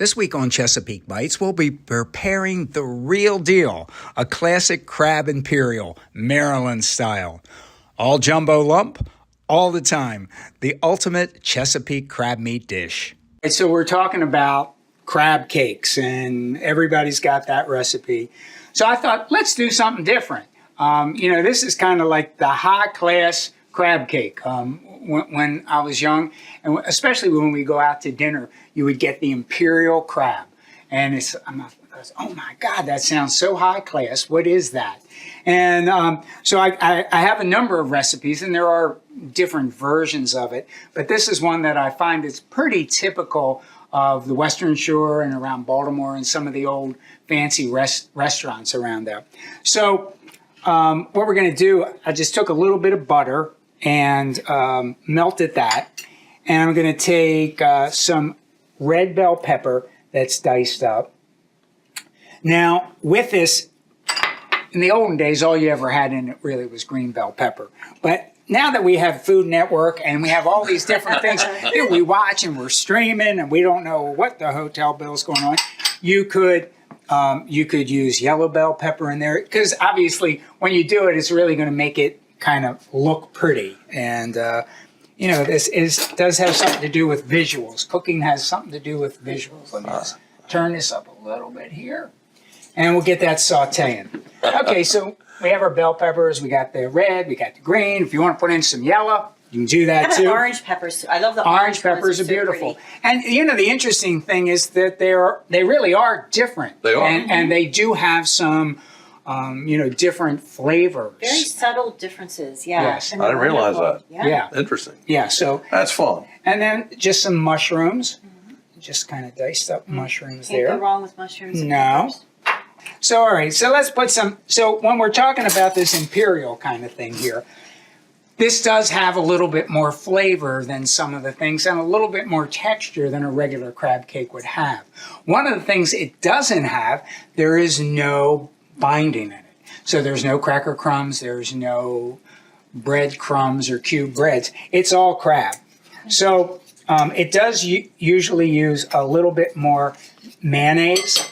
This week on Chesapeake Bites, we'll be preparing the real deal, a classic Crab Imperial Maryland Style. All jumbo lump, all the time. The ultimate Chesapeake crab meat dish. So we're talking about crab cakes, and everybody's got that recipe. So I thought, let's do something different. This is kind of like the high-class crab cake. When I was young, and especially when we go out to dinner, you would get the imperial crab. And oh my God, that sounds so high class. What is that? And so I have a number of recipes, and there are different versions of it. But this is one that I find is pretty typical of the Western Shore and around Baltimore and some of the old fancy restaurants around there. So what we're going to do, I just took a little bit of butter and melted that. And I'm going to take some red bell pepper that's diced up. Now, with this, in the olden days, all you ever had in it really was green bell pepper. But now that we have Food Network and we have all these different things that we watch and we're streaming and we don't know what the hotel bill's going on, you could use yellow bell pepper in there, because obviously when you do it, it's really going to make it kind of look pretty. And this does have something to do with visuals. Cooking has something to do with visuals. Let me just turn this up a little bit here, and we'll get that sauteing. Okay, so we have our bell peppers. We got the red, we got the green. If you want to put in some yellow, you can do that too. Orange peppers. I love the orange peppers. Are beautiful. And the interesting thing is that they really are different. They are, and they do have some different flavors. Very subtle differences, yeah. Yes. I didn't realize that. Yeah. Interesting. Yeah, so. That's fun. And then just some mushrooms. Just kind of diced up mushrooms there. Can't go wrong with mushrooms. No. So, all right, so let's put so when we're talking about this imperial kind of thing here, this does have a little bit more flavor than some of the things and a little bit more texture than a regular crab cake would have. One of the things it doesn't have, there is no binding in it. So there's no cracker crumbs, there's no bread crumbs or cube breads. It's all crab. So it does usually use a little bit more mayonnaise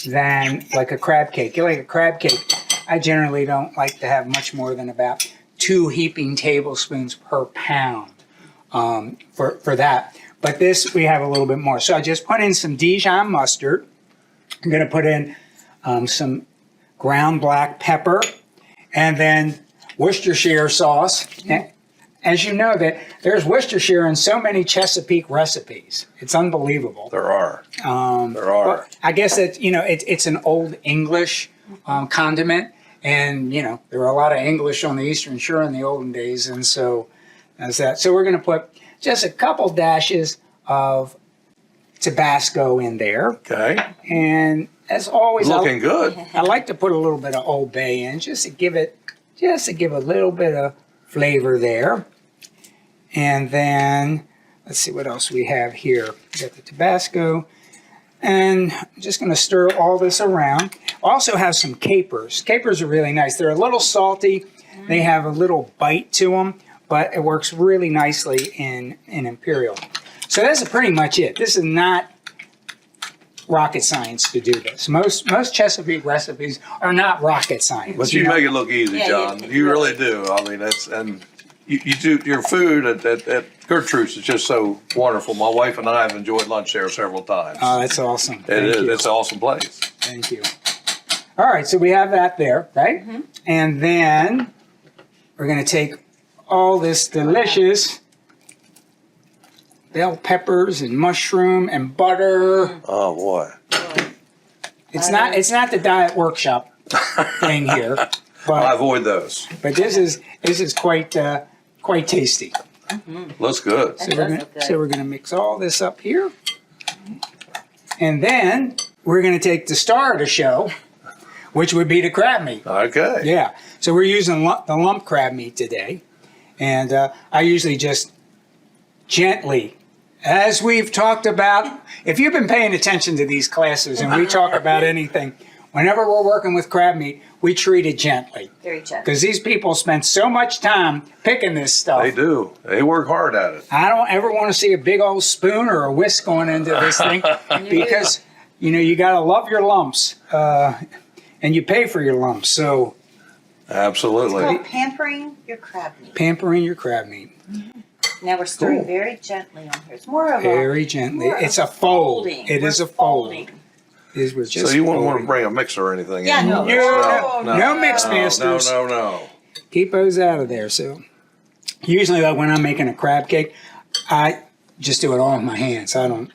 than like a crab cake. Like a crab cake, I generally don't like to have much more than about 2 heaping tablespoons per pound for that. But this, we have a little bit more. So I just put in some Dijon mustard. I'm going to put in some ground black pepper, and then Worcestershire sauce. And as you know, that there's Worcestershire in so many Chesapeake recipes. It's unbelievable. There are. Well, I guess that it's an old English condiment, and there were a lot of English on the Eastern Shore in the olden days, and so that's that. So we're going to put just a couple dashes of Tabasco in there. Okay. And as always, looking good. I like to put a little bit of Old Bay in just to give a little bit of flavor there. And then let's see what else we have here. We got the Tabasco, and I'm just going to stir all this around. Also have some capers. Capers are really nice. They're a little salty. They have a little bite to them, but it works really nicely in imperial. So that's pretty much it. This is not rocket science to do this. Most Chesapeake recipes are not rocket science. But you make it look easy, John. You really do. I mean, you do your food at Gertrude's is just so wonderful. My wife and I have enjoyed lunch there several times. Oh, that's awesome. It is. It's an awesome place. Thank you. All right, so we have that there, right? Mm-hmm. And then we're going to take all this delicious bell peppers and mushroom and butter. Oh boy! It's not the diet workshop thing here. But I avoid those. But this is quite tasty. Mm-hmm. Looks good. So we're gonna mix all this up here, and then we're gonna take the star of the show, which would be the crab meat. Okay. Yeah. So we're using the lump crab meat today, and I usually just gently, as we've talked about, if you've been paying attention to these classes and we talk about anything, whenever we're working with crab meat, we treat it gently. Very gentle. Because these people spend so much time picking this stuff. They do. They work hard at it. I don't ever want to see a big old spoon or a whisk going into this thing because, you got to love your lumps and you pay for your lumps. So Absolutely. It's called pampering your crab meat. pampering your crab meat. Now we're stirring Cool. very gently on here. It's more of Very gently. more It's of a fold. folding. It is We're a fold. folding. We're just So you wouldn't want to folding. bring a mixer or anything Yeah, in? no. No mix masters. No. Keep those out of there. So usually like when I'm making a crab cake, I just do it all with my hands. I don't.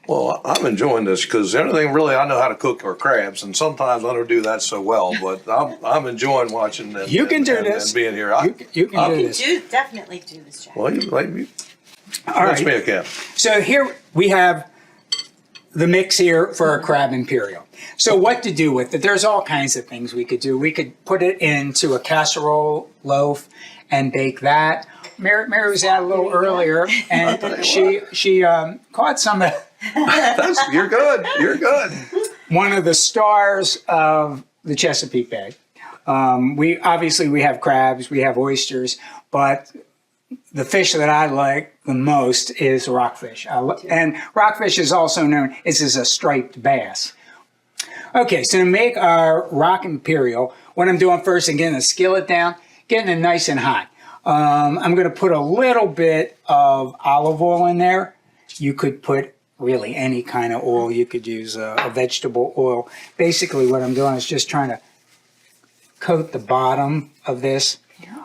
Well, I'm enjoying this because anything really I know how to cook are crabs, and sometimes I don't do that so well. But I'm enjoying watching and, You can do and, this. and being here. You can do You this. definitely do this, Jack. Well, you maybe All convince right. me again. So here we have the mix here for our Crab Imperial. So what to do with it? There's all kinds of things we could do. We could put it into a casserole loaf and bake that. Mary was out a little earlier, and she caught some of You're good. You're good. one of the stars of the Chesapeake Bay. We have crabs, we have oysters, but the fish that I like the most is rockfish. And rockfish is also known as a striped bass. Okay, so to make our Rock Imperial, what I'm doing first, and getting the skillet down, getting it nice and hot. I'm going to put a little bit of olive oil in there. You could put really any kind of oil. You could use a vegetable oil. Basically, what I'm doing is just trying to coat the bottom of this.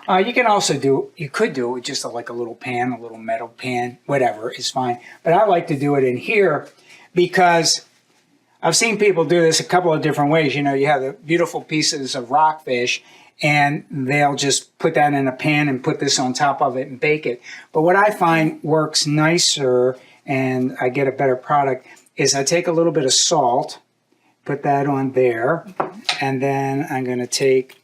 You could do it with just like a little pan, a little metal pan, whatever is fine. But I like to do it in here because I've seen people do this a couple of different ways. You have the beautiful pieces of rockfish and they'll just put that in a pan and put this on top of it and bake it. But what I find works nicer and I get a better product is I take a little bit of salt, put that on there, and then I'm going to take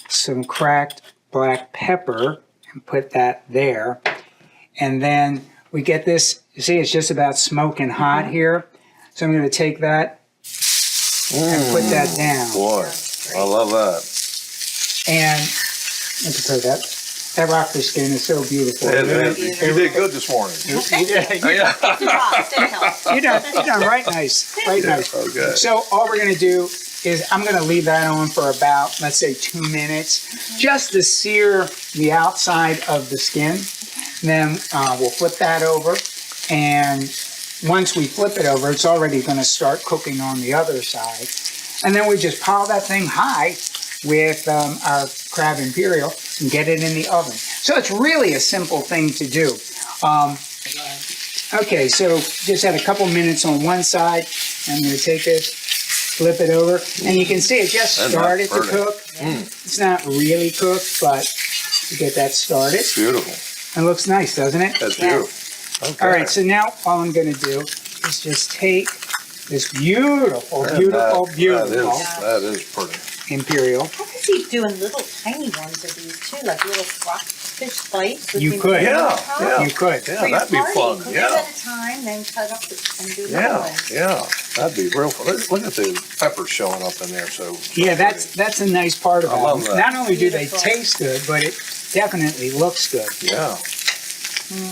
some cracked black pepper and put that there. And then we get this, you see it's just about smoking hot here. So I'm going to take that and put that down. Boy, I love that. And I can tell that rockfish skin is so beautiful. You did good this morning. You done right nice, nice. Okay. So all we're gonna do is I'm gonna leave that on for about, let's say 2 minutes, just to sear the outside of the skin. Then we'll flip that over, and once we flip it over, it's already gonna start cooking on the other side. And then we just pile that thing high with our Crab Imperial and get it in the oven. So it's really a simple thing to do. Okay, so just had a couple minutes on one side. I'm going to take this, flip it over, and you can see it just started to cook. It's not really cooked, but you get that started. It's beautiful. It looks nice, doesn't it? That's beautiful. Okay. All right, so now all I'm going to do is just take this beautiful That is pretty. Imperial. I could see doing little tiny ones of these too, like little rockfish bites. You could. Yeah. You could. Yeah, that'd be fun. Cook Yeah. it at a time, then cut up and do little Yeah, ones. yeah, that'd be real fun. Look at the peppers showing up in there. So Yeah, that's a nice part about love them. that. Not only do they Beautiful. taste good, but it definitely looks good. yeah.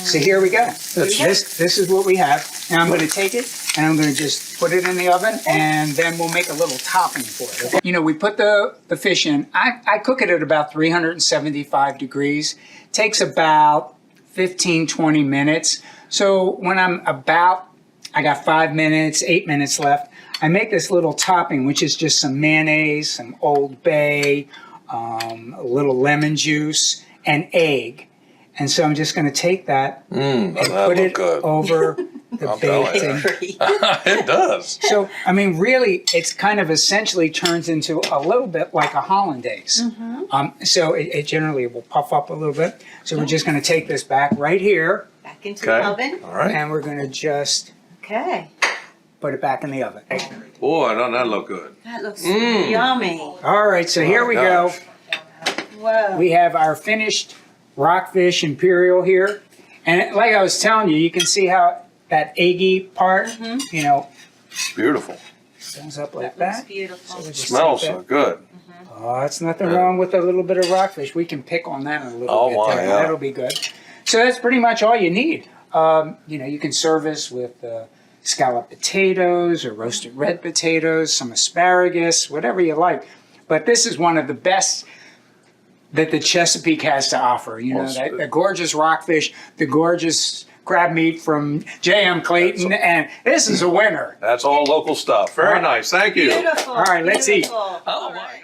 So here we go. This is what we have. Now I'm going to take it and I'm going to just put it in the oven and then we'll make a little topping for it. We put the fish in. I cook it at about 375 degrees. Takes about 15, 20 minutes. So when I got 5 minutes, 8 minutes left, I make this little topping, which is just some mayonnaise, some Old Bay, a little lemon juice, and egg. And so I'm just going to take that and put it over the I'll tell baked you. thing. It does. So, I mean, really, it's kind of essentially turns into a little bit like a hollandaise. So it generally will puff up a little bit. So we're just going to take this back right here, Back into the oven. All right. and we're going to just Okay. put it back in the oven. Boy, doesn't that look good? That looks yummy. All right, so here we go. gosh. Whoa. We have our finished Rockfish Imperial here. And like I was telling you, you can see how that eggy part, It's beautiful. Stands up like That looks that. beautiful. So we just Smells take so that. good. Oh, that's nothing wrong with a little bit of rockfish. We can pick on that a little Oh, bit. my, there. yeah. That'll be good. So that's pretty much all you need. You know, you can serve this with scalloped potatoes or roasted red potatoes, some asparagus, whatever you like. But this is one of the best that the Chesapeake has to offer. You know, Well, the gorgeous rockfish, the gorgeous crab meat from J.M. Clayton, and this is a winner. That's all local stuff. Very nice. Thank you. Beautiful. All right, let's eat. Beautiful. Oh, my.